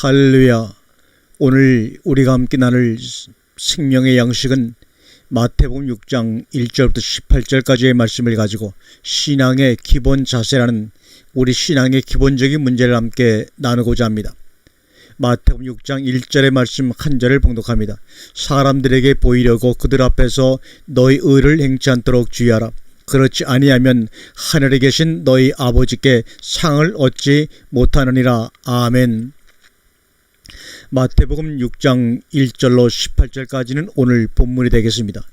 할렐루야. 오늘 우리가 함께 나눌 생명의 양식은 마태복음 6장 1절부터 18절까지의 말씀을 가지고 신앙의 기본 자세라는 우리 신앙의 기본적인 문제를 함께 나누고자 합니다. 마태복음 6장 1절의 말씀 한 절을 봉독합니다. 사람들에게 보이려고 그들 앞에서 너희 의를 행치 않도록 주의하라. 그렇지 아니하면 하늘에 계신 너희 아버지께 상을 얻지 못하느니라. 아멘. 마태복음 6장 1절로 18절까지는 오늘 본문이 되겠습니다.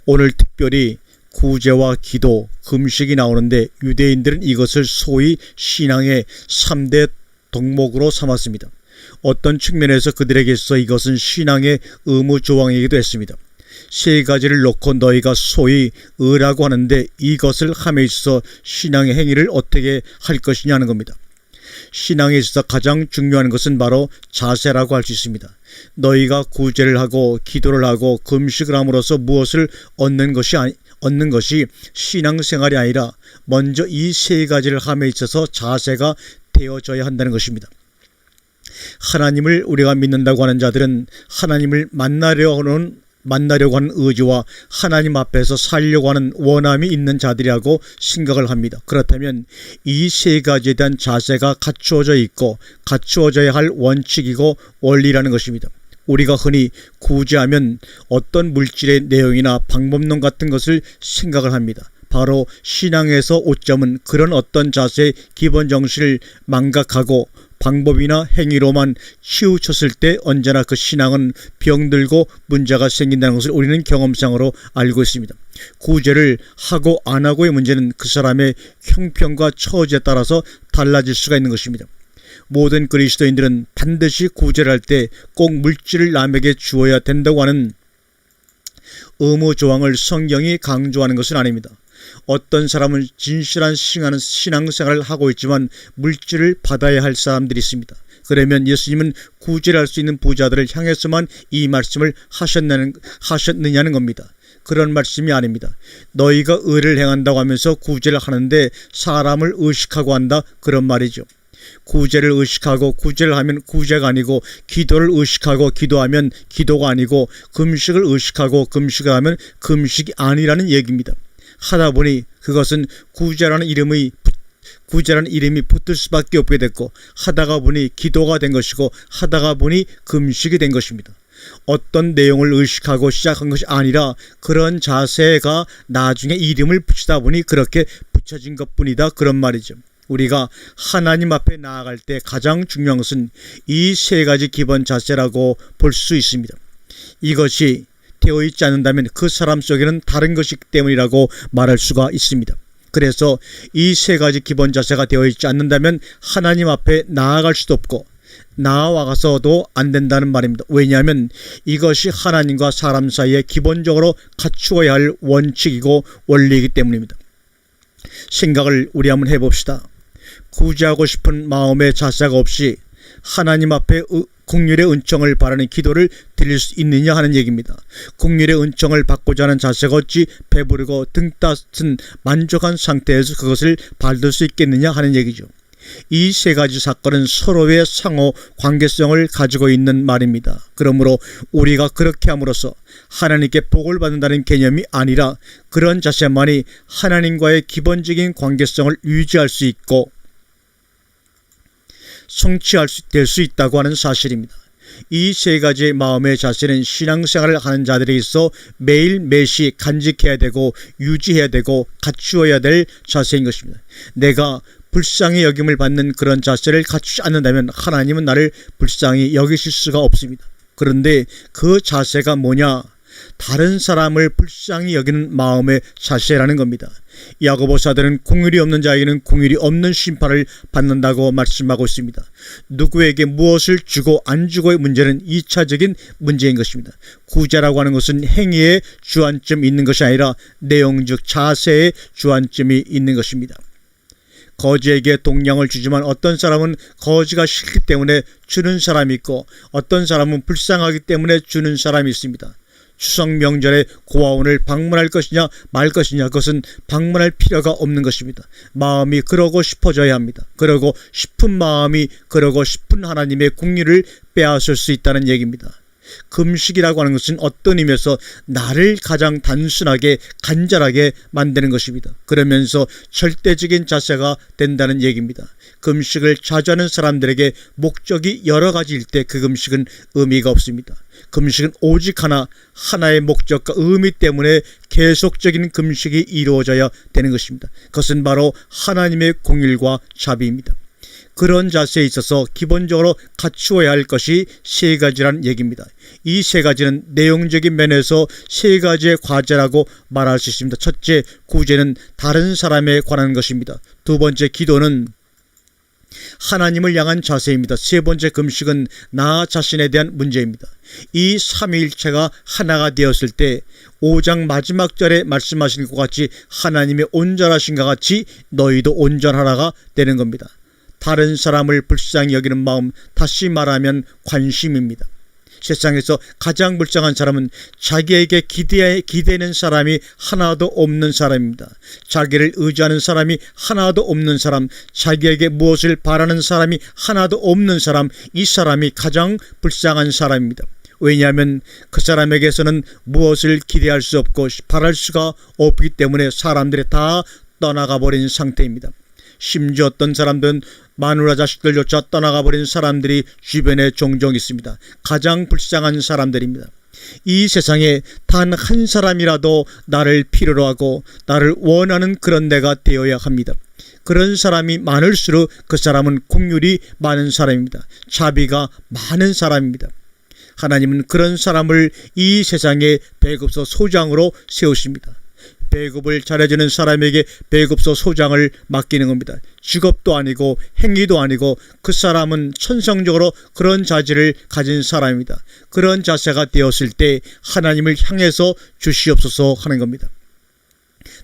오늘 특별히 구제와 기도, 금식이 나오는데 유대인들은 이것을 소위 신앙의 3대 덕목으로 삼았습니다. 어떤 측면에서 그들에게 있어 이것은 신앙의 의무조항이기도 했습니다. 세 가지를 놓고 너희가 소위 의라고 하는데 이것을 함에 있어 신앙의 행위를 어떻게 할 것이냐는 겁니다. 신앙에 있어서 가장 중요한 것은 바로 자세라고 할 수 있습니다. 너희가 구제를 하고 기도를 하고 금식을 함으로써 무엇을 얻는 것이 신앙생활이 아니라 먼저 이 세 가지를 함에 있어서 자세가 되어져야 한다는 것입니다. 하나님을 우리가 믿는다고 하는 자들은 하나님을 만나려고 하는 의지와 하나님 앞에서 살려고 하는 원함이 있는 자들이라고 생각을 합니다. 그렇다면 이 세 가지에 대한 자세가 갖추어져 있고 갖추어져야 할 원칙이고 원리라는 것입니다. 우리가 흔히 구제하면 어떤 물질의 내용이나 방법론 같은 것을 생각을 합니다. 바로 신앙에서 오점은 그런 어떤 자세의 기본 정신을 망각하고 방법이나 행위로만 치우쳤을 때 언제나 그 신앙은 병들고 문제가 생긴다는 것을 우리는 경험상으로 알고 있습니다. 구제를 하고 안 하고의 문제는 그 사람의 형편과 처지에 따라서 달라질 수가 있는 것입니다. 모든 그리스도인들은 반드시 구제를 할 때 꼭 물질을 남에게 주어야 된다고 하는 의무조항을 성경이 강조하는 것은 아닙니다. 어떤 사람은 진실한 신앙생활을 하고 있지만 물질을 받아야 할 사람들이 있습니다. 그러면 예수님은 구제를 할 수 있는 부자들을 향해서만 이 말씀을 하셨느냐는 겁니다. 그런 말씀이 아닙니다. 너희가 의를 행한다고 하면서 구제를 하는데 사람을 의식하고 한다, 그런 말이죠. 구제를 의식하고 구제를 하면 구제가 아니고, 기도를 의식하고 기도하면 기도가 아니고, 금식을 의식하고 금식을 하면 금식이 아니라는 얘기입니다. 하다 보니 그것은 구제라는 이름이 붙을 수밖에 없게 됐고, 하다가 보니 기도가 된 것이고, 하다가 보니 금식이 된 것입니다. 어떤 내용을 의식하고 시작한 것이 아니라 그런 자세가 나중에 이름을 붙이다 보니 그렇게 붙여진 것뿐이다, 그런 말이죠. 우리가 하나님 앞에 나아갈 때 가장 중요한 것은 이 세 가지 기본 자세라고 볼 수 있습니다. 이것이 되어 있지 않는다면 그 사람 속에는 다른 것이기 때문이라고 말할 수가 있습니다. 그래서 이 세 가지 기본 자세가 되어 있지 않는다면 하나님 앞에 나아갈 수도 없고 나아와서도 안 된다는 말입니다. 왜냐하면 이것이 하나님과 사람 사이에 기본적으로 갖추어야 할 원칙이고 원리이기 때문입니다. 생각을 우리 한번 해봅시다. 구제하고 싶은 마음의 자세가 없이 하나님 앞에 긍휼의 은총을 바라는 기도를 드릴 수 있느냐 하는 얘기입니다. 긍휼의 은총을 받고자 하는 자세가 어찌 배부르고 등 따뜻한 만족한 상태에서 그것을 받을 수 있겠느냐 하는 얘기죠. 이 세 가지 사건은 서로의 상호 관계성을 가지고 있는 말입니다. 그러므로 우리가 그렇게 함으로써 하나님께 복을 받는다는 개념이 아니라 그런 자세만이 하나님과의 기본적인 관계성을 유지할 수 있고 성취될 수 있다고 하는 사실입니다. 이 세 가지의 마음의 자세는 신앙생활을 하는 자들에 있어 매일 매시 간직해야 되고 유지해야 되고 갖추어야 될 자세인 것입니다. 내가 불쌍히 여김을 받는 그런 자세를 갖추지 않는다면 하나님은 나를 불쌍히 여기실 수가 없습니다. 그런데 그 자세가 뭐냐? 다른 사람을 불쌍히 여기는 마음의 자세라는 겁니다. 야고보사들은 긍휼이 없는 자에게는 긍휼이 없는 심판을 받는다고 말씀하고 있습니다. 누구에게 무엇을 주고 안 주고의 문제는 2차적인 문제인 것입니다. 구제라고 하는 것은 행위에 주안점이 있는 것이 아니라 내용 즉 자세에 주안점이 있는 것입니다. 거지에게 동량을 주지만 어떤 사람은 거지가 싫기 때문에 주는 사람이 있고 어떤 사람은 불쌍하기 때문에 주는 사람이 있습니다. 추석 명절에 고아원을 방문할 것이냐 말 것이냐, 그것은 방문할 필요가 없는 것입니다. 마음이 그러고 싶어져야 합니다. 그러고 싶은 마음이 그러고 싶은 하나님의 국리를 빼앗을 수 있다는 얘기입니다. 금식이라고 하는 것은 어떤 의미에서 나를 가장 단순하게 간절하게 만드는 것입니다. 그러면서 절대적인 자세가 된다는 얘기입니다. 금식을 자주 하는 사람들에게 목적이 여러 가지일 때 그 금식은 의미가 없습니다. 금식은 오직 하나의 목적과 의미 때문에 계속적인 금식이 이루어져야 되는 것입니다. 그것은 바로 하나님의 공일과 자비입니다. 그런 자세에 있어서 기본적으로 갖추어야 할 것이 세 가지란 얘기입니다. 이 세 가지는 내용적인 면에서 세 가지의 과제라고 말할 수 있습니다. 첫째, 구제는 다른 사람에 관한 것입니다. 두 번째, 기도는 하나님을 향한 자세입니다. 세 번째, 금식은 나 자신에 대한 문제입니다. 이 삼위일체가 하나가 되었을 때 5장 마지막 절에 말씀하신 것 같이 하나님의 온전하신과 같이 너희도 온전하라가 되는 겁니다. 다른 사람을 불쌍히 여기는 마음, 다시 말하면 관심입니다. 세상에서 가장 불쌍한 사람은 자기에게 기대는 사람이 하나도 없는 사람입니다. 자기를 의지하는 사람이 하나도 없는 사람, 자기에게 무엇을 바라는 사람이 하나도 없는 사람, 이 사람이 가장 불쌍한 사람입니다. 왜냐하면 그 사람에게서는 무엇을 기대할 수 없고 바랄 수가 없기 때문에 사람들이 다 떠나가 버린 상태입니다. 심지어 어떤 사람들은 마누라 자식들조차 떠나가 버린 사람들이 주변에 종종 있습니다. 가장 불쌍한 사람들입니다. 이 세상에 단 한 사람이라도 나를 필요로 하고 나를 원하는 그런 내가 되어야 합니다. 그런 사람이 많을수록 그 사람은 긍휼이 많은 사람입니다. 자비가 많은 사람입니다. 하나님은 그런 사람을 이 세상에 배급소 소장으로 세우십니다. 배급을 잘해주는 사람에게 배급소 소장을 맡기는 겁니다. 직업도 아니고 행위도 아니고 그 사람은 천성적으로 그런 자질을 가진 사람입니다. 그런 자세가 되었을 때 하나님을 향해서 주시옵소서 하는 겁니다.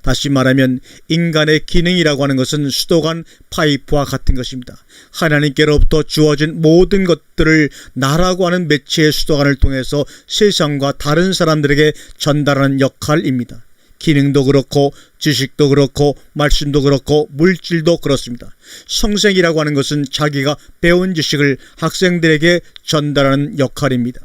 다시 말하면 인간의 기능이라고 하는 것은 수도관 파이프와 같은 것입니다. 하나님께로부터 주어진 모든 것들을 나라고 하는 매체의 수도관을 통해서 세상과 다른 사람들에게 전달하는 역할입니다. 기능도 그렇고 지식도 그렇고 말씀도 그렇고 물질도 그렇습니다. 성생이라고 하는 것은 자기가 배운 지식을 학생들에게 전달하는 역할입니다.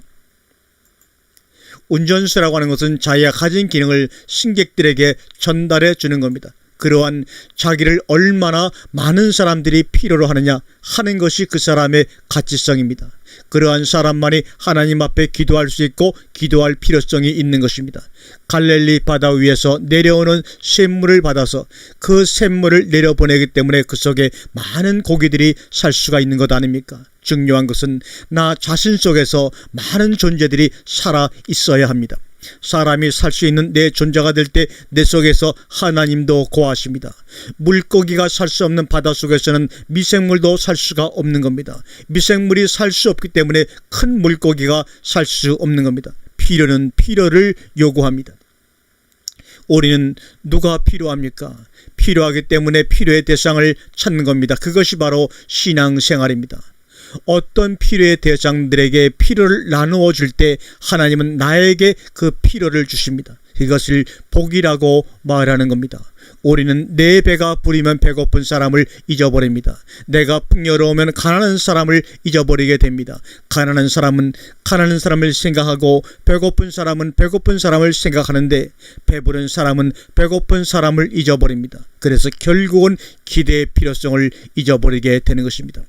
운전수라고 하는 것은 자기가 가진 기능을 승객들에게 전달해 주는 겁니다. 그러한 자기를 얼마나 많은 사람들이 필요로 하느냐 하는 것이 그 사람의 가치성입니다. 그러한 사람만이 하나님 앞에 기도할 수 있고 기도할 필요성이 있는 것입니다. 갈릴리 바다 위에서 내려오는 샘물을 받아서 그 샘물을 내려보내기 때문에 그 속에 많은 고기들이 살 수가 있는 것 아닙니까? 중요한 것은 나 자신 속에서 많은 존재들이 살아 있어야 합니다. 사람이 살 수 있는 내 존재가 될 때 내 속에서 하나님도 거하십니다. 물고기가 살 수 없는 바다 속에서는 미생물도 살 수가 없는 겁니다. 미생물이 살 수 없기 때문에 큰 물고기가 살 수 없는 겁니다. 필요는 필요를 요구합니다. 우리는 누가 필요합니까? 필요하기 때문에 필요의 대상을 찾는 겁니다. 그것이 바로 신앙생활입니다. 어떤 필요의 대상들에게 필요를 나누어 줄 때 하나님은 나에게 그 필요를 주십니다. 이것을 복이라고 말하는 겁니다. 우리는 내 배가 부리면 배고픈 사람을 잊어버립니다. 내가 풍요로우면 가난한 사람을 잊어버리게 됩니다. 가난한 사람은 가난한 사람을 생각하고 배고픈 사람은 배고픈 사람을 생각하는데 배부른 사람은 배고픈 사람을 잊어버립니다. 그래서 결국은 기대의 필요성을 잊어버리게 되는 것입니다.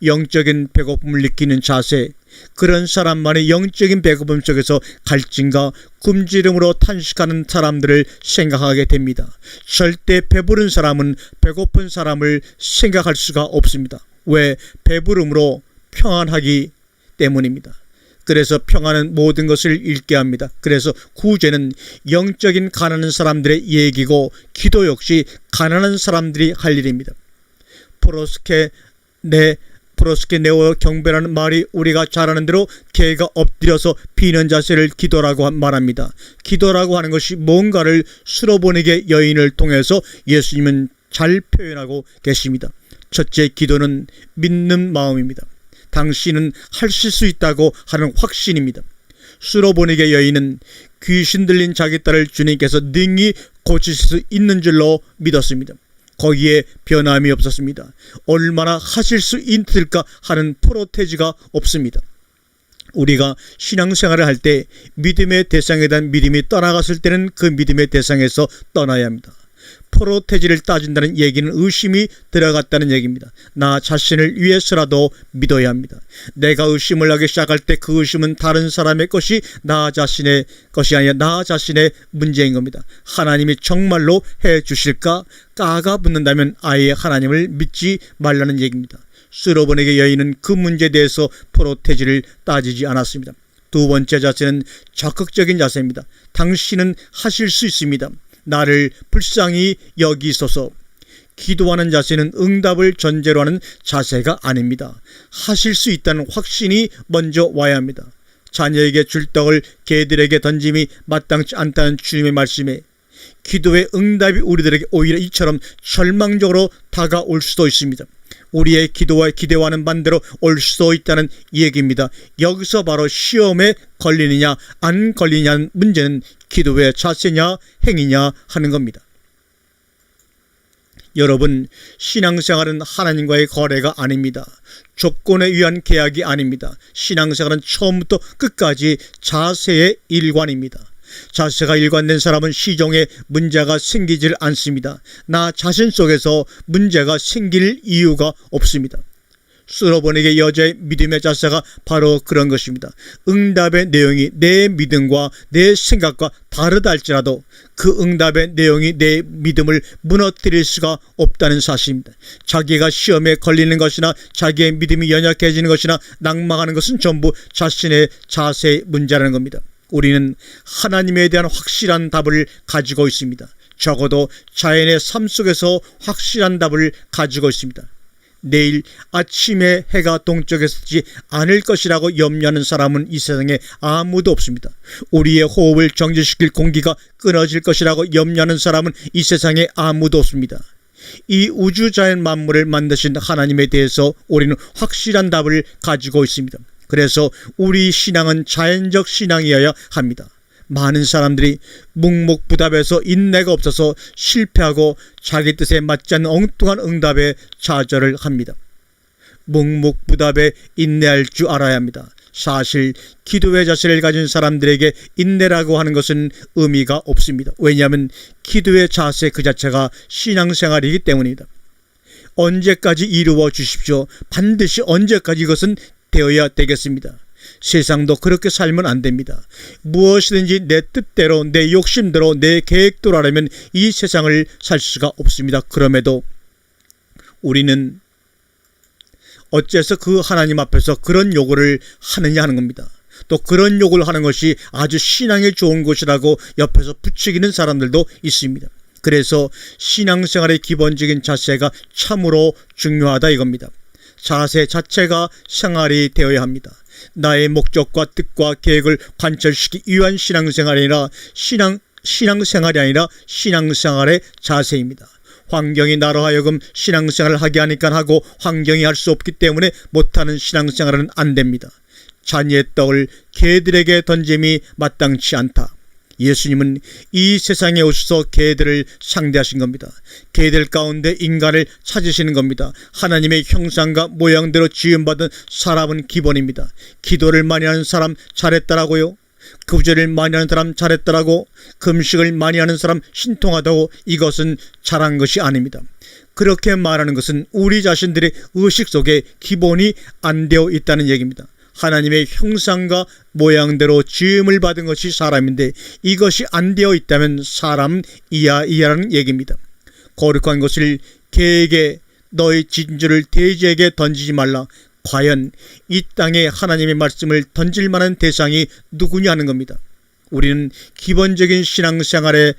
영적인 배고픔을 느끼는 자세, 그런 사람만의 영적인 배고픔 속에서 갈증과 굶주림으로 탄식하는 사람들을 생각하게 됩니다. 절대 배부른 사람은 배고픈 사람을 생각할 수가 없습니다. 왜? 배부름으로 평안하기 때문입니다. 그래서 평안은 모든 것을 잃게 합니다. 그래서 구제는 영적인 가난한 사람들의 얘기고 기도 역시 가난한 사람들이 할 일입니다. 프로스케 네오 경배라는 말이 우리가 잘 아는 대로 개가 엎드려서 비는 자세를 기도라고 말합니다. 기도라고 하는 것이 뭔가를 쓸어보내게 여인을 통해서 예수님은 잘 표현하고 계십니다. 첫째, 기도는 믿는 마음입니다. 당신은 하실 수 있다고 하는 확신입니다. 수로보니게 여인은 귀신 들린 자기 딸을 주님께서 능히 고치실 수 있는 줄로 믿었습니다. 거기에 변함이 없었습니다. 얼마나 하실 수 있을까 하는 프로테지가 없습니다. 우리가 신앙생활을 할 때 믿음의 대상에 대한 믿음이 떠나갔을 때는 그 믿음의 대상에서 떠나야 합니다. 프로테지를 따진다는 얘기는 의심이 들어갔다는 얘기입니다. 나 자신을 위해서라도 믿어야 합니다. 내가 의심을 하기 시작할 때 그 의심은 다른 사람의 것이 나 자신의 것이 아니라 나 자신의 문제인 겁니다. 하나님이 정말로 해주실까? 까가 붙는다면 아예 하나님을 믿지 말라는 얘기입니다. 수로보니게 여인은 그 문제에 대해서 프로테지를 따지지 않았습니다. 두 번째 자세는 적극적인 자세입니다. 당신은 하실 수 있습니다. 나를 불쌍히 여기소서. 기도하는 자세는 응답을 전제로 하는 자세가 아닙니다. 하실 수 있다는 확신이 먼저 와야 합니다. 자녀에게 줄 떡을 개들에게 던짐이 마땅치 않다는 주님의 말씀에 기도의 응답이 우리들에게 오히려 이처럼 절망적으로 다가올 수도 있습니다. 우리의 기도와 기대와는 반대로 올 수도 있다는 얘기입니다. 여기서 바로 시험에 걸리느냐 안 걸리냐는 문제는 기도의 자세냐 행위냐 하는 겁니다. 여러분, 신앙생활은 하나님과의 거래가 아닙니다. 조건에 의한 계약이 아닙니다. 신앙생활은 처음부터 끝까지 자세의 일관입니다. 자세가 일관된 사람은 시종에 문제가 생기질 않습니다. 나 자신 속에서 문제가 생길 이유가 없습니다. 수로보니게 여자의 믿음의 자세가 바로 그런 것입니다. 응답의 내용이 내 믿음과 내 생각과 다르다 할지라도 그 응답의 내용이 내 믿음을 무너뜨릴 수가 없다는 사실입니다. 자기가 시험에 걸리는 것이나 자기의 믿음이 연약해지는 것이나 낙망하는 것은 전부 자신의 자세의 문제라는 겁니다. 우리는 하나님에 대한 확실한 답을 가지고 있습니다. 적어도 자연의 삶 속에서 확실한 답을 가지고 있습니다. 내일 아침에 해가 동쪽에서 뜨지 않을 것이라고 염려하는 사람은 이 세상에 아무도 없습니다. 우리의 호흡을 정지시킬 공기가 끊어질 것이라고 염려하는 사람은 이 세상에 아무도 없습니다. 이 우주자연 만물을 만드신 하나님에 대해서 우리는 확실한 답을 가지고 있습니다. 그래서 우리 신앙은 자연적 신앙이어야 합니다. 많은 사람들이 묵묵부답해서 인내가 없어서 실패하고 자기 뜻에 맞지 않는 엉뚱한 응답에 좌절을 합니다. 묵묵부답에 인내할 줄 알아야 합니다. 사실 기도의 자세를 가진 사람들에게 인내라고 하는 것은 의미가 없습니다. 왜냐하면 기도의 자세 그 자체가 신앙생활이기 때문입니다. 언제까지 이루어 주십시오. 반드시 언제까지 이것은 되어야 되겠습니다. 세상도 그렇게 살면 안 됩니다. 무엇이든지 내 뜻대로 내 욕심대로 내 계획대로 하려면 이 세상을 살 수가 없습니다. 그럼에도 우리는 어째서 그 하나님 앞에서 그런 요구를 하느냐 하는 겁니다. 또 그런 요구를 하는 것이 아주 신앙에 좋은 것이라고 옆에서 부추기는 사람들도 있습니다. 그래서 신앙생활의 기본적인 자세가 참으로 중요하다 이겁니다. 자세 자체가 생활이 되어야 합니다. 나의 목적과 뜻과 계획을 관철시키기 위한 신앙생활이 아니라 신앙생활이 아니라 신앙생활의 자세입니다. 환경이 나로 하여금 신앙생활을 하게 하니까 하고 환경이 할 수 없기 때문에 못하는 신앙생활은 안 됩니다. 자녀의 떡을 개들에게 던짐이 마땅치 않다. 예수님은 이 세상에 오셔서 개들을 상대하신 겁니다. 개들 가운데 인간을 찾으시는 겁니다. 하나님의 형상과 모양대로 지음받은 사람은 기본입니다. 기도를 많이 하는 사람 잘했다라고요? 구제를 많이 하는 사람 잘했다라고? 금식을 많이 하는 사람 신통하다고? 이것은 잘한 것이 아닙니다. 그렇게 말하는 것은 우리 자신들의 의식 속에 기본이 안 되어 있다는 얘기입니다. 하나님의 형상과 모양대로 지음을 받은 것이 사람인데 이것이 안 되어 있다면 사람이야라는 얘기입니다. 거룩한 것을 개에게 너의 진주를 돼지에게 던지지 말라. 과연 이 땅에 하나님의 말씀을 던질 만한 대상이 누구냐 하는 겁니다. 우리는 기본적인 신앙생활을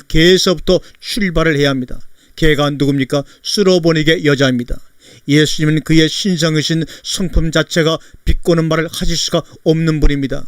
개에서부터 출발을 해야 합니다. 개가 누굽니까? 수로보니게 여자입니다. 예수님은 그의 신성이신 성품 자체가 비꼬는 말을 하실 수가 없는 분입니다.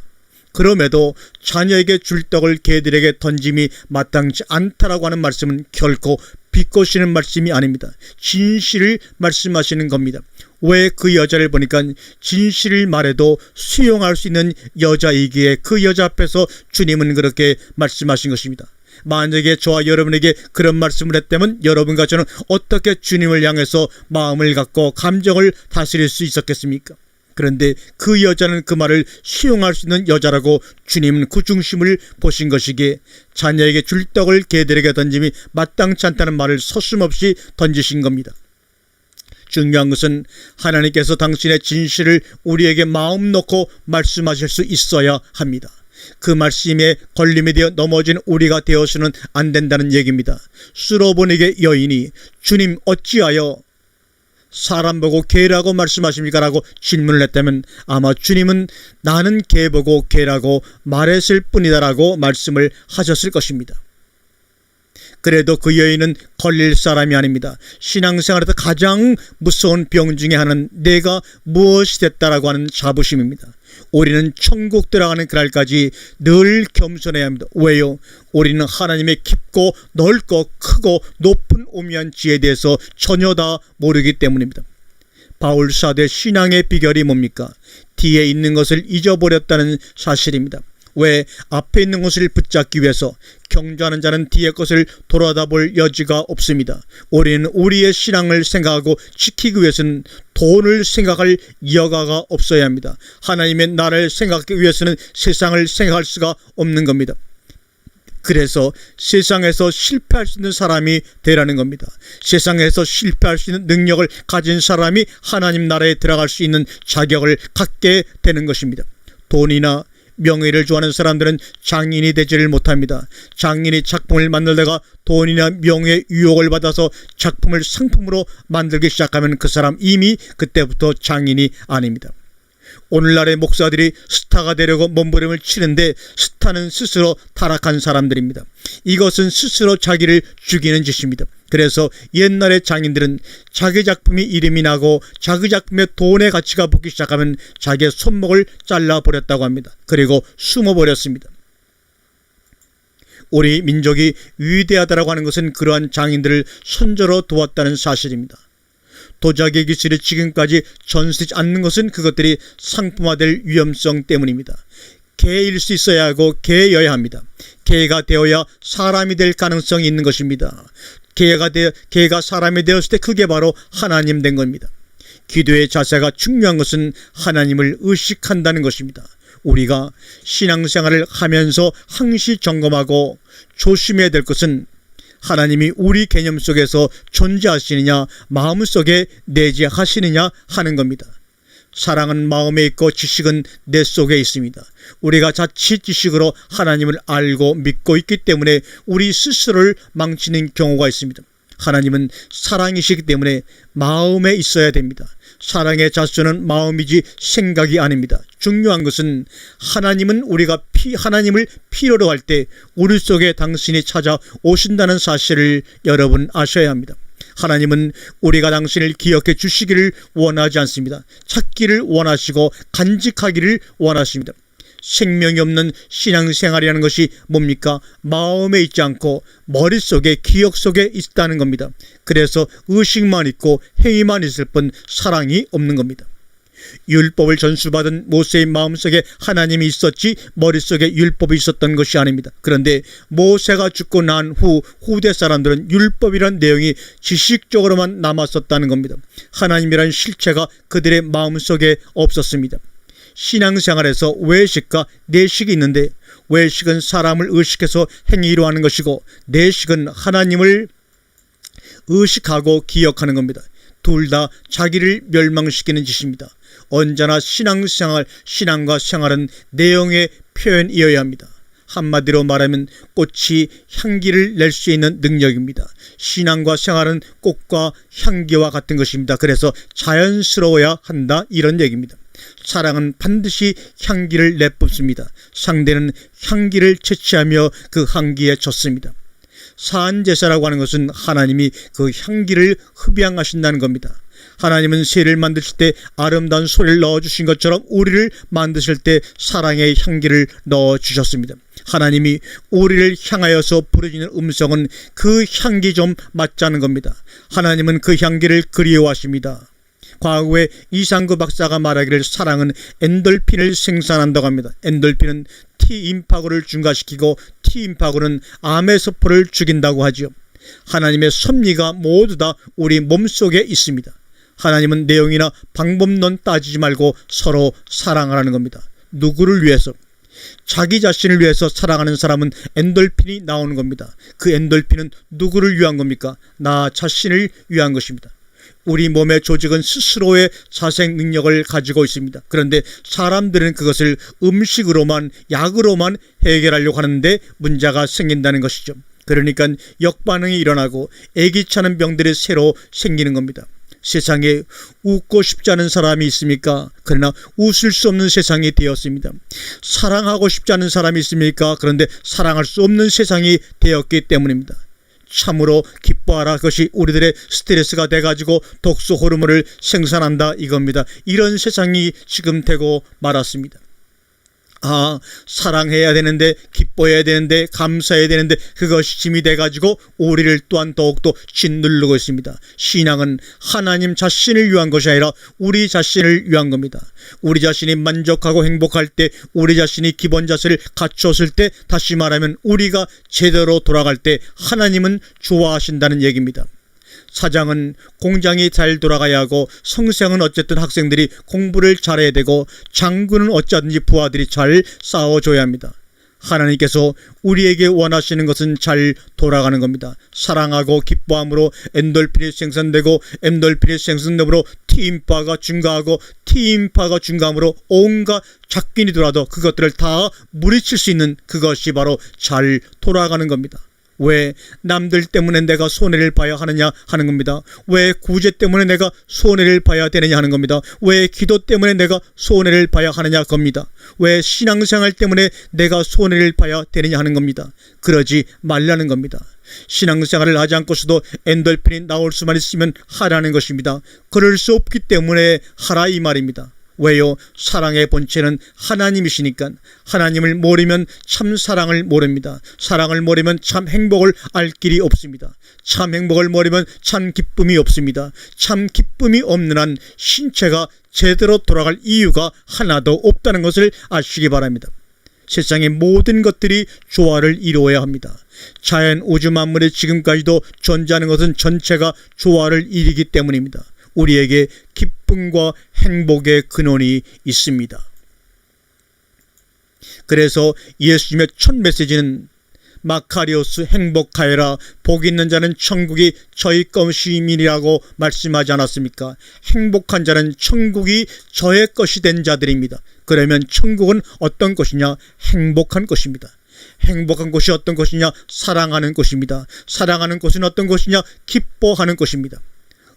그럼에도 자녀에게 줄 떡을 개들에게 던짐이 마땅치 않다라고 하는 말씀은 결코 비꼬시는 말씀이 아닙니다. 진실을 말씀하시는 겁니다. 왜 그 여자를 보니까 진실을 말해도 수용할 수 있는 여자이기에 그 여자 앞에서 주님은 그렇게 말씀하신 것입니다. 만약에 저와 여러분에게 그런 말씀을 했다면 여러분과 저는 어떻게 주님을 향해서 마음을 갖고 감정을 다스릴 수 있었겠습니까? 그런데 그 여자는 그 말을 수용할 수 있는 여자라고 주님은 그 중심을 보신 것이기에 자녀에게 줄 떡을 개들에게 던짐이 마땅치 않다는 말을 서슴없이 던지신 겁니다. 중요한 것은 하나님께서 당신의 진실을 우리에게 마음 놓고 말씀하실 수 있어야 합니다. 그 말씀에 걸림이 되어 넘어진 우리가 되어서는 안 된다는 얘기입니다. 수로보니게 여인이 주님 어찌하여 사람 보고 개라고 말씀하십니까? 라고 질문을 했다면 아마 주님은 나는 개 보고 개라고 말했을 뿐이다 라고 말씀을 하셨을 것입니다. 그래도 그 여인은 걸릴 사람이 아닙니다. 신앙생활에서 가장 무서운 병 중에 하나는 내가 무엇이 됐다라고 하는 자부심입니다. 우리는 천국 들어가는 그날까지 늘 겸손해야 합니다. 왜요? 우리는 하나님의 깊고 넓고 크고 높은 오묘한 지혜에 대해서 전혀 다 모르기 때문입니다. 바울 사도의 신앙의 비결이 뭡니까? 뒤에 있는 것을 잊어버렸다는 사실입니다. 왜? 앞에 있는 것을 붙잡기 위해서 경주하는 자는 뒤의 것을 돌아다 볼 여지가 없습니다. 우리는 우리의 신앙을 생각하고 지키기 위해서는 돈을 생각할 여가가 없어야 합니다. 하나님의 나라를 생각하기 위해서는 세상을 생각할 수가 없는 겁니다. 그래서 세상에서 실패할 수 있는 사람이 되라는 겁니다. 세상에서 실패할 수 있는 능력을 가진 사람이 하나님 나라에 들어갈 수 있는 자격을 갖게 되는 것입니다. 돈이나 명예를 좋아하는 사람들은 장인이 되지를 못합니다. 장인이 작품을 만들다가 돈이나 명예의 유혹을 받아서 작품을 상품으로 만들기 시작하면 그 사람 이미 그때부터 장인이 아닙니다. 오늘날의 목사들이 스타가 되려고 몸부림을 치는데 스타는 스스로 타락한 사람들입니다. 이것은 스스로 자기를 죽이는 짓입니다. 그래서 옛날의 장인들은 자기 작품이 이름이 나고 자기 작품에 돈의 가치가 붙기 시작하면 자기의 손목을 잘라버렸다고 합니다. 그리고 숨어버렸습니다. 우리 민족이 위대하다고 하는 것은 그러한 장인들을 손절로 도왔다는 사실입니다. 도자기 기술이 지금까지 전수되지 않는 것은 그것들이 상품화될 위험성 때문입니다. 개일 수 있어야 하고 개여야 합니다. 개가 되어야 사람이 될 가능성이 있는 것입니다. 개가 사람이 되었을 때 그게 바로 하나님 된 겁니다. 기도의 자세가 중요한 것은 하나님을 의식한다는 것입니다. 우리가 신앙생활을 하면서 항시 점검하고 조심해야 될 것은 하나님이 우리 개념 속에서 존재하시느냐 마음속에 내재하시느냐 하는 겁니다. 사랑은 마음에 있고 지식은 내 속에 있습니다. 우리가 자칫 지식으로 하나님을 알고 믿고 있기 때문에 우리 스스로를 망치는 경우가 있습니다. 하나님은 사랑이시기 때문에 마음에 있어야 됩니다. 사랑의 자수는 마음이지 생각이 아닙니다. 중요한 것은 하나님은 우리가 하나님을 필요로 할 때 우리 속에 당신이 찾아오신다는 사실을 여러분 아셔야 합니다. 하나님은 우리가 당신을 기억해 주시기를 원하지 않습니다. 찾기를 원하시고 간직하기를 원하십니다. 생명이 없는 신앙생활이라는 것이 뭡니까? 마음에 있지 않고 머릿속에 기억 속에 있다는 겁니다. 그래서 의식만 있고 행위만 있을 뿐 사랑이 없는 겁니다. 율법을 전수받은 모세의 마음속에 하나님이 있었지 머릿속에 율법이 있었던 것이 아닙니다. 그런데 모세가 죽고 난 후 후대 사람들은 율법이란 내용이 지식적으로만 남았었다는 겁니다. 하나님이란 실체가 그들의 마음속에 없었습니다. 신앙생활에서 외식과 내식이 있는데 외식은 사람을 의식해서 행위로 하는 것이고 내식은 하나님을 의식하고 기억하는 겁니다. 둘 다 자기를 멸망시키는 짓입니다. 언제나 신앙과 생활은 내용의 표현이어야 합니다. 한마디로 말하면 꽃이 향기를 낼 수 있는 능력입니다. 신앙과 생활은 꽃과 향기와 같은 것입니다. 그래서 자연스러워야 한다 이런 얘기입니다. 사랑은 반드시 향기를 내뿜습니다. 상대는 향기를 채취하며 그 향기에 젖습니다. 사안제사라고 하는 것은 하나님이 그 향기를 흡양하신다는 겁니다. 하나님은 새를 만드실 때 아름다운 소리를 넣어주신 것처럼 우리를 만드실 때 사랑의 향기를 넣어주셨습니다. 하나님이 우리를 향하여서 부르짖는 음성은 그 향기 좀 맡자는 겁니다. 하나님은 그 향기를 그리워하십니다. 과거에 이상구 박사가 말하기를 사랑은 엔돌핀을 생산한다고 합니다. 엔돌핀은 T임파고를 증가시키고 T임파고는 암의 세포를 죽인다고 하지요. 하나님의 섭리가 모두 다 우리 몸속에 있습니다. 하나님은 내용이나 방법론 따지지 말고 서로 사랑하라는 겁니다. 누구를 위해서? 자기 자신을 위해서 사랑하는 사람은 엔돌핀이 나오는 겁니다. 그 엔돌핀은 누구를 위한 겁니까? 나 자신을 위한 것입니다. 우리 몸의 조직은 스스로의 자생 능력을 가지고 있습니다. 그런데 사람들은 그것을 음식으로만, 약으로만 해결하려고 하는데 문제가 생긴다는 것이죠. 그러니까 역반응이 일어나고 애기차는 병들이 새로 생기는 겁니다. 세상에 웃고 싶지 않은 사람이 있습니까? 그러나 웃을 수 없는 세상이 되었습니다. 사랑하고 싶지 않은 사람이 있습니까? 그런데 사랑할 수 없는 세상이 되었기 때문입니다. 참으로 기뻐하라. 그것이 우리들의 스트레스가 돼가지고 독소 호르몬을 생산한다 이겁니다. 이런 세상이 지금 되고 말았습니다. 사랑해야 되는데, 기뻐해야 되는데, 감사해야 되는데 그것이 짐이 돼가지고 우리를 또한 더욱더 짓누르고 있습니다. 신앙은 하나님 자신을 위한 것이 아니라 우리 자신을 위한 겁니다. 우리 자신이 만족하고 행복할 때, 우리 자신이 기본 자세를 갖췄을 때, 다시 말하면 우리가 제대로 돌아갈 때 하나님은 좋아하신다는 얘기입니다. 사장은 공장이 잘 돌아가야 하고, 성생은 어쨌든 학생들이 공부를 잘해야 되고, 장군은 어쩌든지 부하들이 잘 싸워줘야 합니다. 하나님께서 우리에게 원하시는 것은 잘 돌아가는 겁니다. 사랑하고 기뻐함으로 엔돌핀이 생산되고, 엔돌핀이 생산됨으로 T임파가 증가하고, T임파가 증가함으로 온갖 작균이 들어와도 그것들을 다 물리칠 수 있는 그것이 바로 잘 돌아가는 겁니다. 왜 남들 때문에 내가 손해를 봐야 하느냐 하는 겁니다. 왜 구제 때문에 내가 손해를 봐야 되느냐 하는 겁니다. 왜 기도 때문에 내가 손해를 봐야 하느냐 겁니다. 왜 신앙생활 때문에 내가 손해를 봐야 되느냐 하는 겁니다. 그러지 말라는 겁니다. 신앙생활을 하지 않고서도 엔돌핀이 나올 수만 있으면 하라는 것입니다. 그럴 수 없기 때문에 하라 이 말입니다. 왜요? 사랑의 본체는 하나님이시니까. 하나님을 모르면 참 사랑을 모릅니다. 사랑을 모르면 참 행복을 알 길이 없습니다. 참 행복을 모르면 참 기쁨이 없습니다. 참 기쁨이 없는 한 신체가 제대로 돌아갈 이유가 하나도 없다는 것을 아시기 바랍니다. 세상의 모든 것들이 조화를 이루어야 합니다. 자연 우주 만물이 지금까지도 존재하는 것은 전체가 조화를 이루기 때문입니다. 우리에게 기쁨과 행복의 근원이 있습니다. 그래서 예수님의 첫 메시지는 마카리오스 행복하여라, 복 있는 자는 천국이 저희 것임이라고 말씀하지 않았습니까? 행복한 자는 천국이 저의 것이 된 자들입니다. 그러면 천국은 어떤 것이냐? 행복한 것입니다. 행복한 것이 어떤 것이냐? 사랑하는 것입니다. 사랑하는 것은 어떤 것이냐? 기뻐하는 것입니다.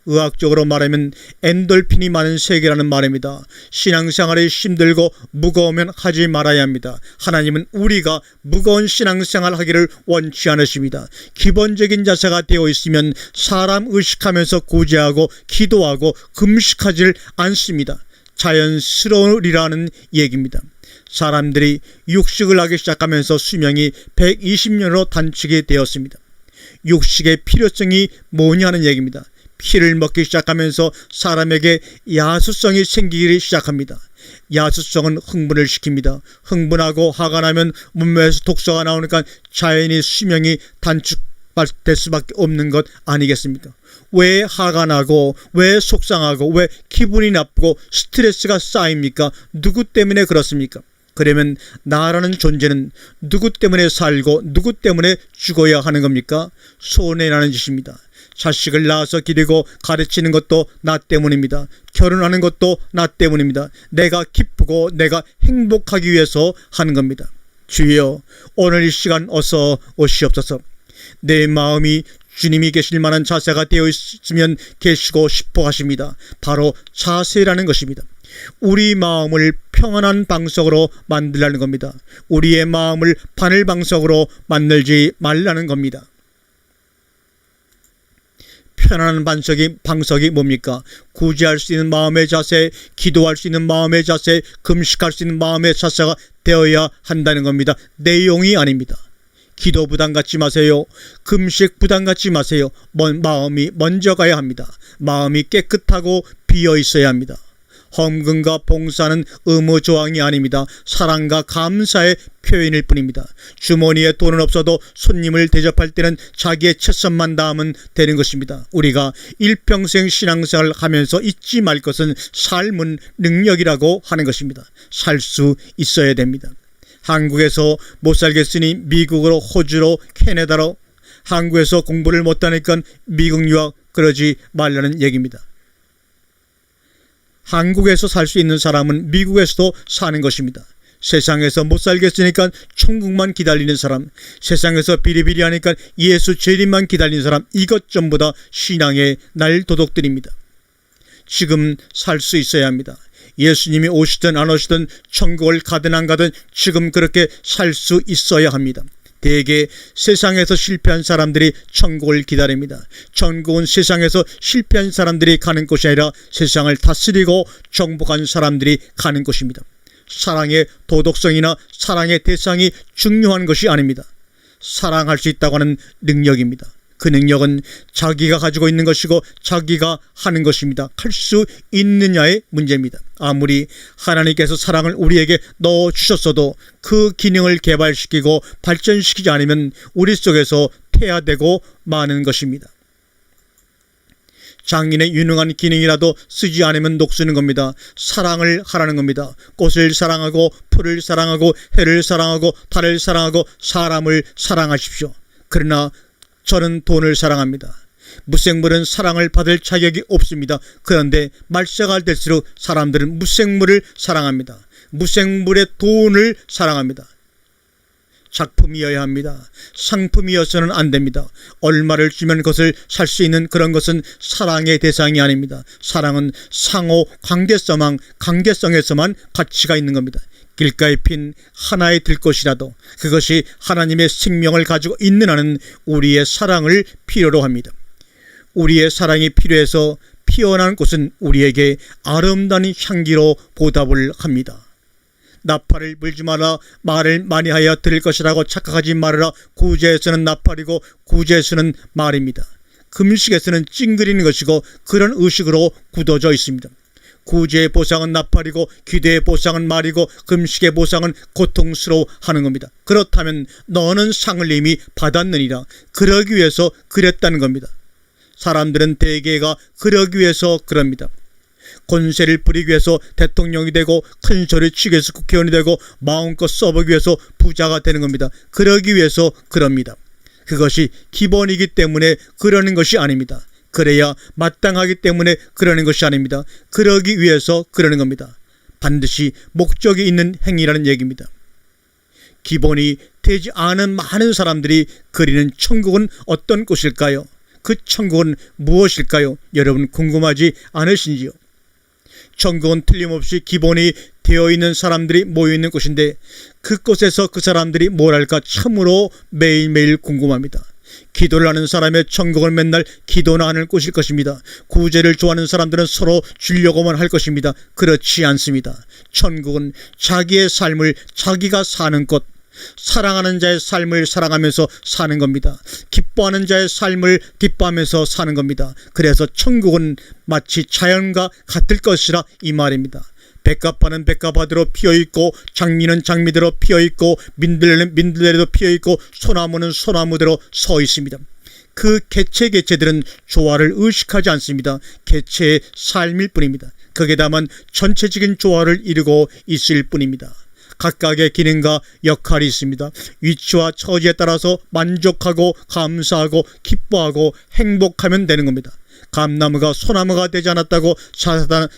의학적으로 말하면 엔돌핀이 많은 세계라는 말입니다. 신앙생활이 힘들고 무거우면 하지 말아야 합니다. 하나님은 우리가 무거운 신앙생활 하기를 원치 않으십니다. 기본적인 자세가 되어 있으면 사람 의식하면서 구제하고 기도하고 금식하지를 않습니다. 자연스러우리라는 얘기입니다. 사람들이 육식을 하기 시작하면서 수명이 120년으로 단축이 되었습니다. 육식의 필요성이 뭐냐는 얘기입니다. 피를 먹기 시작하면서 사람에게 야수성이 생기기 시작합니다. 야수성은 흥분을 시킵니다. 흥분하고 화가 나면 몸에서 독소가 나오니까 자연히 수명이 단축될 수밖에 없는 것 아니겠습니까? 왜 화가 나고, 왜 속상하고, 왜 기분이 나쁘고 스트레스가 쌓입니까? 누구 때문에 그렇습니까? 그러면 나라는 존재는 누구 때문에 살고 누구 때문에 죽어야 하는 겁니까? 손해라는 짓입니다. 자식을 낳아서 기르고 가르치는 것도 나 때문입니다. 결혼하는 것도 나 때문입니다. 내가 기쁘고 내가 행복하기 위해서 하는 겁니다. 주여, 오늘 이 시간 어서 오시옵소서. 내 마음이 주님이 계실 만한 자세가 되어 있으면 계시고 싶어 하십니다. 바로 자세라는 것입니다. 우리 마음을 평안한 방석으로 만들라는 겁니다. 우리의 마음을 바늘 방석으로 만들지 말라는 겁니다. 편안한 방석이 뭡니까? 구제할 수 있는 마음의 자세, 기도할 수 있는 마음의 자세, 금식할 수 있는 마음의 자세가 되어야 한다는 겁니다. 내용이 아닙니다. 기도 부담 갖지 마세요. 금식 부담 갖지 마세요. 마음이 먼저 가야 합니다. 마음이 깨끗하고 비어 있어야 합니다. 헌금과 봉사는 의무 조항이 아닙니다. 사랑과 감사의 표현일 뿐입니다. 주머니에 돈은 없어도 손님을 대접할 때는 자기의 채선만 닿으면 되는 것입니다. 우리가 일평생 신앙생활을 하면서 잊지 말 것은 삶은 능력이라고 하는 것입니다. 살 수 있어야 됩니다. 한국에서 못 살겠으니 미국으로, 호주로, 캐나다로, 한국에서 공부를 못하니까 미국 유학, 그러지 말라는 얘기입니다. 한국에서 살 수 있는 사람은 미국에서도 사는 것입니다. 세상에서 못 살겠으니까 천국만 기다리는 사람, 세상에서 비리비리하니까 예수 재림만 기다리는 사람, 이것 전부 다 신앙의 날도덕들입니다. 지금 살 수 있어야 합니다. 예수님이 오시든 안 오시든 천국을 가든 안 가든 지금 그렇게 살 수 있어야 합니다. 대개 세상에서 실패한 사람들이 천국을 기다립니다. 천국은 세상에서 실패한 사람들이 가는 곳이 아니라 세상을 다스리고 정복한 사람들이 가는 곳입니다. 사랑의 도덕성이나 사랑의 대상이 중요한 것이 아닙니다. 사랑할 수 있다고 하는 능력입니다. 그 능력은 자기가 가지고 있는 것이고 자기가 하는 것입니다. 할 수 있느냐의 문제입니다. 아무리 하나님께서 사랑을 우리에게 넣어주셨어도 그 기능을 개발시키고 발전시키지 않으면 우리 속에서 퇴화되고 마는 것입니다. 장인의 유능한 기능이라도 쓰지 않으면 녹쓰는 겁니다. 사랑을 하라는 겁니다. 꽃을 사랑하고 풀을 사랑하고 해를 사랑하고 달을 사랑하고 사람을 사랑하십시오. 그러나 저는 돈을 사랑합니다. 무생물은 사랑을 받을 자격이 없습니다. 그런데 말세가 될수록 사람들은 무생물을 사랑합니다. 무생물의 돈을 사랑합니다. 작품이어야 합니다. 상품이어서는 안 됩니다. 얼마를 주면 그것을 살 수 있는 그런 것은 사랑의 대상이 아닙니다. 사랑은 상호 관계성에서만 가치가 있는 겁니다. 길가에 핀 하나의 들꽃이라도 그것이 하나님의 생명을 가지고 있는 한은 우리의 사랑을 필요로 합니다. 우리의 사랑이 필요해서 피어난 꽃은 우리에게 아름다운 향기로 보답을 합니다. 나팔을 불지 마라. 말을 많이 하여 들을 것이라고 착각하지 말아라. 구제에서는 나팔이고 구제에서는 말입니다. 금식에서는 찡그리는 것이고 그런 의식으로 굳어져 있습니다. 구제의 보상은 나팔이고 기도의 보상은 말이고 금식의 보상은 고통스러워하는 겁니다. 그렇다면 너는 상을 이미 받았느니라. 그러기 위해서 그랬다는 겁니다. 사람들은 대개가 그러기 위해서 그럽니다. 권세를 부리기 위해서 대통령이 되고 큰 소리 치기 위해서 국회의원이 되고 마음껏 써보기 위해서 부자가 되는 겁니다. 그러기 위해서 그럽니다. 그것이 기본이기 때문에 그러는 것이 아닙니다. 그래야 마땅하기 때문에 그러는 것이 아닙니다. 그러기 위해서 그러는 겁니다. 반드시 목적이 있는 행위라는 얘기입니다. 기본이 되지 않은 많은 사람들이 그리는 천국은 어떤 곳일까요? 그 천국은 무엇일까요? 여러분 궁금하지 않으신지요? 천국은 틀림없이 기본이 되어 있는 사람들이 모여 있는 곳인데 그곳에서 그 사람들이 뭘 할까 참으로 매일매일 궁금합니다. 기도를 하는 사람의 천국은 맨날 기도나 하는 곳일 것입니다. 구제를 좋아하는 사람들은 서로 주려고만 할 것입니다. 그렇지 않습니다. 천국은 자기의 삶을 자기가 사는 곳, 사랑하는 자의 삶을 사랑하면서 사는 겁니다. 기뻐하는 자의 삶을 기뻐하면서 사는 겁니다. 그래서 천국은 마치 자연과 같을 것이라 이 말입니다. 백합화는 백합화대로 피어있고 장미는 장미대로 피어있고 민들레는 민들레대로 피어있고 소나무는 소나무대로 서 있습니다. 그 개체들은 조화를 의식하지 않습니다. 개체의 삶일 뿐입니다. 거기에 다만 전체적인 조화를 이루고 있을 뿐입니다. 각각의 기능과 역할이 있습니다. 위치와 처지에 따라서 만족하고 감사하고 기뻐하고 행복하면 되는 겁니다. 감나무가 소나무가 되지 않았다고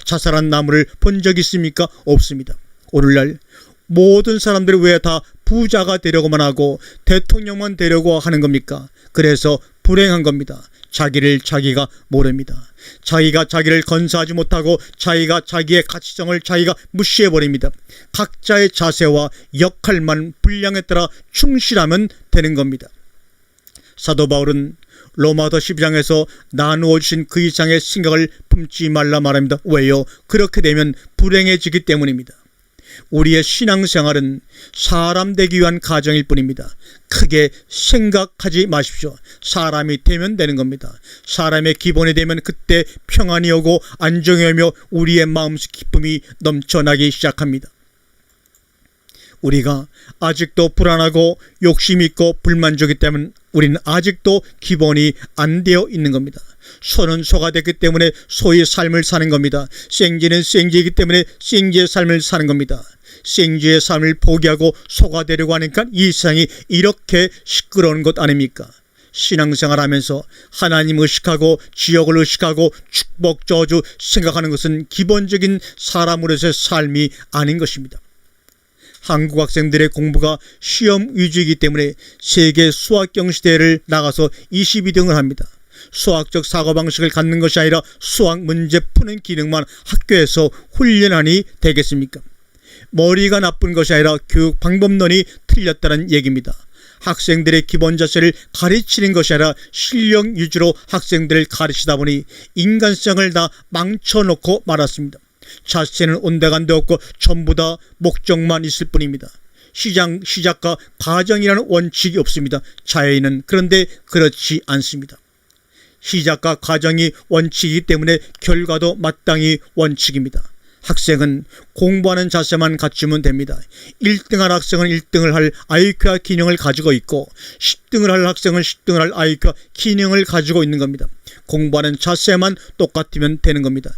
자살한 나무를 본 적 있습니까? 없습니다. 오늘날 모든 사람들이 왜 다 부자가 되려고만 하고 대통령만 되려고 하는 겁니까? 그래서 불행한 겁니다. 자기를 자기가 모릅니다. 자기가 자기를 건사하지 못하고 자기가 자기의 가치성을 자기가 무시해버립니다. 각자의 자세와 역할만 분량에 따라 충실하면 되는 겁니다. 사도 바울은 로마서 12장에서 나누어 주신 그 이상의 생각을 품지 말라 말합니다. 왜요? 그렇게 되면 불행해지기 때문입니다. 우리의 신앙생활은 사람 되기 위한 과정일 뿐입니다. 크게 생각하지 마십시오. 사람이 되면 되는 겁니다. 사람의 기본이 되면 그때 평안이 오고 안정이 오며 우리의 마음속 기쁨이 넘쳐나기 시작합니다. 우리가 아직도 불안하고 욕심 있고 불만족이 때문에 우리는 아직도 기본이 안 되어 있는 겁니다. 소는 소가 됐기 때문에 소의 삶을 사는 겁니다. 생쥐는 생쥐이기 때문에 생쥐의 삶을 사는 겁니다. 생쥐의 삶을 포기하고 소가 되려고 하니까 이 세상이 이렇게 시끄러운 것 아닙니까? 신앙생활 하면서 하나님 의식하고 지역을 의식하고 축복 저주 생각하는 것은 기본적인 사람으로서의 삶이 아닌 것입니다. 한국 학생들의 공부가 시험 위주이기 때문에 세계 수학경시대회를 나가서 22등을 합니다. 수학적 사고방식을 갖는 것이 아니라 수학 문제 푸는 기능만 학교에서 훈련하니 되겠습니까? 머리가 나쁜 것이 아니라 교육 방법론이 틀렸다는 얘기입니다. 학생들의 기본 자세를 가르치는 것이 아니라 실력 위주로 학생들을 가르치다 보니 인간성을 다 망쳐놓고 말았습니다. 자세는 온데간데 없고 전부 다 목적만 있을 뿐입니다. 시작과 과정이라는 원칙이 없습니다. 자연인은 그런데 그렇지 않습니다. 시작과 과정이 원칙이기 때문에 결과도 마땅히 원칙입니다. 학생은 공부하는 자세만 갖추면 됩니다. 1등할 학생은 1등을 할 IQ와 기능을 가지고 있고 10등을 할 학생은 10등을 할 IQ와 기능을 가지고 있는 겁니다. 공부하는 자세만 똑같으면 되는 겁니다.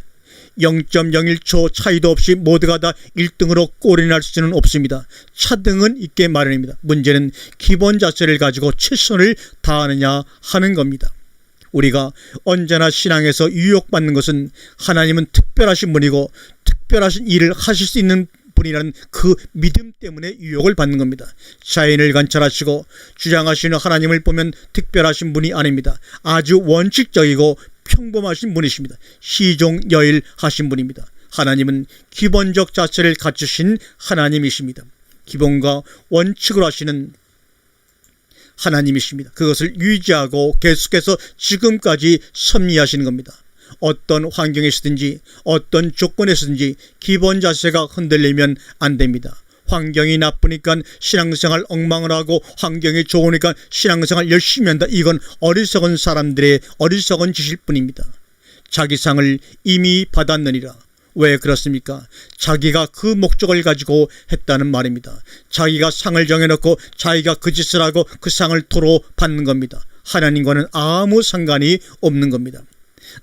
0.01초 차이도 없이 모두가 다 1등으로 꼴이 날 수는 없습니다. 차등은 있게 마련입니다. 문제는 기본 자세를 가지고 최선을 다하느냐 하는 겁니다. 우리가 언제나 신앙에서 유혹받는 것은 하나님은 특별하신 분이고 특별하신 일을 하실 수 있는 분이라는 그 믿음 때문에 유혹을 받는 겁니다. 자연을 관찰하시고 주장하시는 하나님을 보면 특별하신 분이 아닙니다. 아주 원칙적이고 평범하신 분이십니다. 시종여일하신 분입니다. 하나님은 기본적 자세를 갖추신 하나님이십니다. 기본과 원칙으로 하시는 하나님이십니다. 그것을 유지하고 계속해서 지금까지 섭리하시는 겁니다. 어떤 환경에서든지 어떤 조건에서든지 기본 자세가 흔들리면 안 됩니다. 환경이 나쁘니까 신앙생활 엉망을 하고 환경이 좋으니까 신앙생활 열심히 한다. 이건 어리석은 사람들의 어리석은 짓일 뿐입니다. 자기 상을 이미 받았느니라. 왜 그렇습니까? 자기가 그 목적을 가지고 했다는 말입니다. 자기가 상을 정해놓고 자기가 그 짓을 하고 그 상을 도로 받는 겁니다. 하나님과는 아무 상관이 없는 겁니다.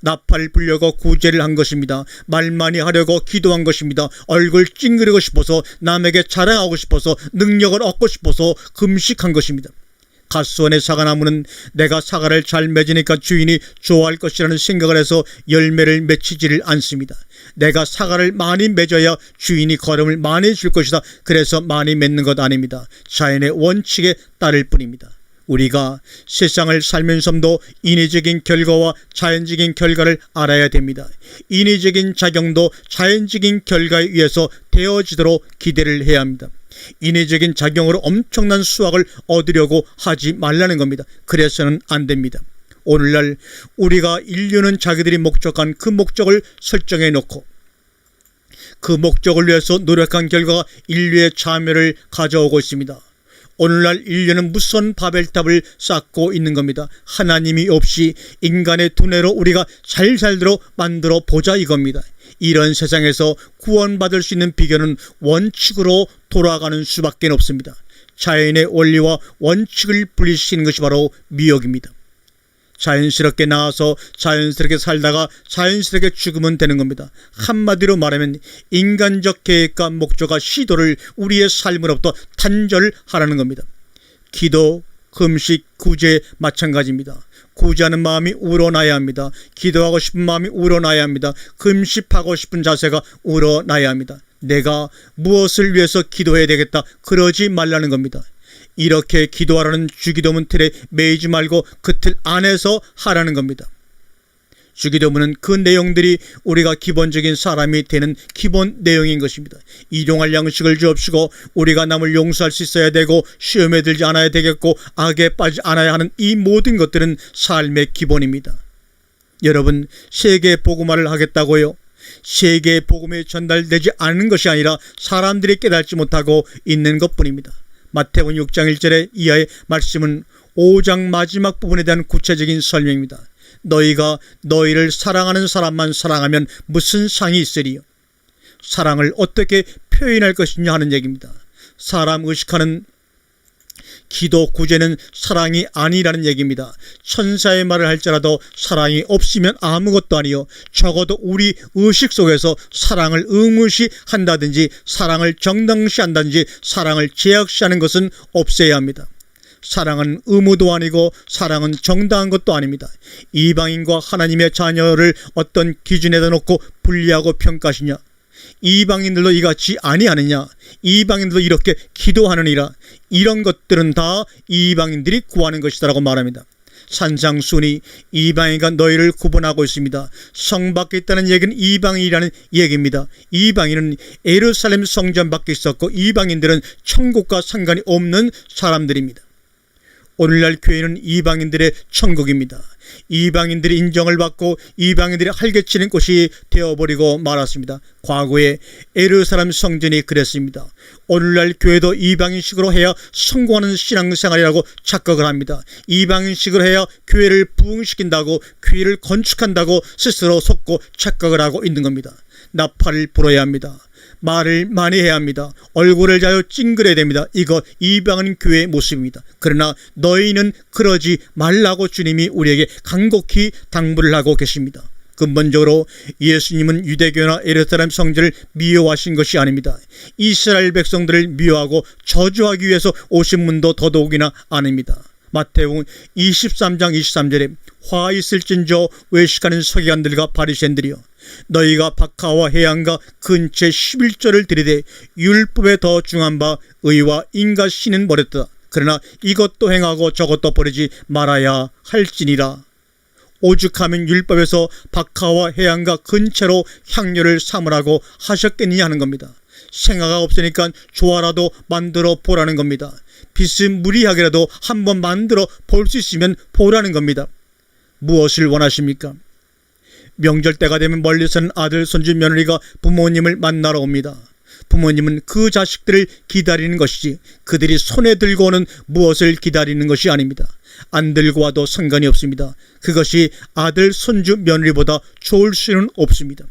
나팔 불려고 구제를 한 것입니다. 말 많이 하려고 기도한 것입니다. 얼굴 찡그리고 싶어서 남에게 자랑하고 싶어서 능력을 얻고 싶어서 금식한 것입니다. 갓수원의 사과나무는 내가 사과를 잘 맺으니까 주인이 좋아할 것이라는 생각을 해서 열매를 맺히지를 않습니다. 내가 사과를 많이 맺어야 주인이 거름을 많이 줄 것이다. 그래서 많이 맺는 것 아닙니다. 자연의 원칙에 따를 뿐입니다. 우리가 세상을 살면서도 인위적인 결과와 자연적인 결과를 알아야 됩니다. 인위적인 작용도 자연적인 결과에 의해서 되어지도록 기대를 해야 합니다. 인위적인 작용으로 엄청난 수확을 얻으려고 하지 말라는 겁니다. 그래서는 안 됩니다. 오늘날 우리가 인류는 자기들이 목적한 그 목적을 설정해 놓고 그 목적을 위해서 노력한 결과가 인류의 자멸을 가져오고 있습니다. 오늘날 인류는 무선 바벨탑을 쌓고 있는 겁니다. 하나님이 없이 인간의 두뇌로 우리가 잘 살도록 만들어 보자 이겁니다. 이런 세상에서 구원받을 수 있는 비결은 원칙으로 돌아가는 수밖에 없습니다. 자연의 원리와 원칙을 분리시키는 것이 바로 미혹입니다. 자연스럽게 나와서 자연스럽게 살다가 자연스럽게 죽으면 되는 겁니다. 한마디로 말하면 인간적 계획과 목적과 시도를 우리의 삶으로부터 단절하라는 겁니다. 기도, 금식, 구제 마찬가지입니다. 구제하는 마음이 우러나야 합니다. 기도하고 싶은 마음이 우러나야 합니다. 금식하고 싶은 자세가 우러나야 합니다. 내가 무엇을 위해서 기도해야 되겠다 그러지 말라는 겁니다. 이렇게 기도하라는 주기도문 틀에 매이지 말고 그 틀 안에서 하라는 겁니다. 주기도문은 그 내용들이 우리가 기본적인 사람이 되는 기본 내용인 것입니다. 일용할 양식을 주옵시고 우리가 남을 용서할 수 있어야 되고 시험에 들지 않아야 되겠고 악에 빠지지 않아야 하는 이 모든 것들은 삶의 기본입니다. 여러분 세계 복음화를 하겠다고요? 세계의 복음이 전달되지 않는 것이 아니라 사람들이 깨닫지 못하고 있는 것뿐입니다. 마태복음 6장 1절에 이하의 말씀은 5장 마지막 부분에 대한 구체적인 설명입니다. 너희가 너희를 사랑하는 사람만 사랑하면 무슨 상이 있으리요? 사랑을 어떻게 표현할 것이냐 하는 얘기입니다. 사람 의식하는 기도 구제는 사랑이 아니라는 얘기입니다. 천사의 말을 할지라도 사랑이 없으면 아무것도 아니요, 적어도 우리 의식 속에서 사랑을 의무시한다든지 사랑을 정당시한다든지 사랑을 제약시하는 것은 없애야 합니다. 사랑은 의무도 아니고 사랑은 정당한 것도 아닙니다. 이방인과 하나님의 자녀를 어떤 기준에다 놓고 분리하고 평가하시냐? 이방인들도 이같이 아니하느냐? 이방인들도 이렇게 기도하느니라. 이런 것들은 다 이방인들이 구하는 것이다라고 말합니다. 산상순이 이방인과 너희를 구분하고 있습니다. 성 밖에 있다는 얘기는 이방인이라는 얘기입니다. 이방인은 예루살렘 성전 밖에 있었고 이방인들은 천국과 상관이 없는 사람들입니다. 오늘날 교회는 이방인들의 천국입니다. 이방인들이 인정을 받고 이방인들이 활개치는 곳이 되어버리고 말았습니다. 과거에 예루살렘 성전이 그랬습니다. 오늘날 교회도 이방인식으로 해야 성공하는 신앙생활이라고 착각을 합니다. 이방인식으로 해야 교회를 부흥시킨다고, 교회를 건축한다고 스스로 속고 착각을 하고 있는 겁니다. 나팔을 불어야 합니다. 말을 많이 해야 합니다. 얼굴을 자요 찡그려야 됩니다. 이거 이방인 교회의 모습입니다. 그러나 너희는 그러지 말라고 주님이 우리에게 간곡히 당부를 하고 계십니다. 근본적으로 예수님은 유대교나 예루살렘 성전을 미워하신 것이 아닙니다. 이스라엘 백성들을 미워하고 저주하기 위해서 오신 분도 더더욱이나 아닙니다. 마태복음 23장 23절에 화 있을진저 외식하는 서기관들과 바리새인들이여, 너희가 박하와 해양과 근처 11조를 들이되 율법에 더 중한 바 의와 인과 신은 버렸다. 그러나 이것도 행하고 저것도 버리지 말아야 할지니라. 오죽하면 율법에서 박하와 해양과 근처로 향료를 삼으라고 하셨겠느냐 하는 겁니다. 생화가 없으니까 조화라도 만들어 보라는 겁니다. 비스무리하게라도 한번 만들어 볼 수 있으면 보라는 겁니다. 무엇을 원하십니까? 명절 때가 되면 멀리서는 아들, 손주, 며느리가 부모님을 만나러 옵니다. 부모님은 그 자식들을 기다리는 것이지 그들이 손에 들고 오는 무엇을 기다리는 것이 아닙니다. 안 들고 와도 상관이 없습니다. 그것이 아들, 손주, 며느리보다 좋을 수는 없습니다.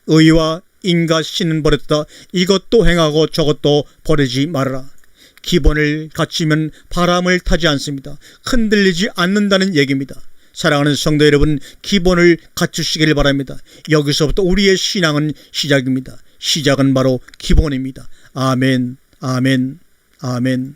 의와 인과 신은 버렸다. 이것도 행하고 저것도 버리지 말아라. 기본을 갖추면 바람을 타지 않습니다. 흔들리지 않는다는 얘기입니다. 사랑하는 성도 여러분, 기본을 갖추시길 바랍니다. 여기서부터 우리의 신앙은 시작입니다. 시작은 바로 기본입니다. 아멘, 아멘, 아멘.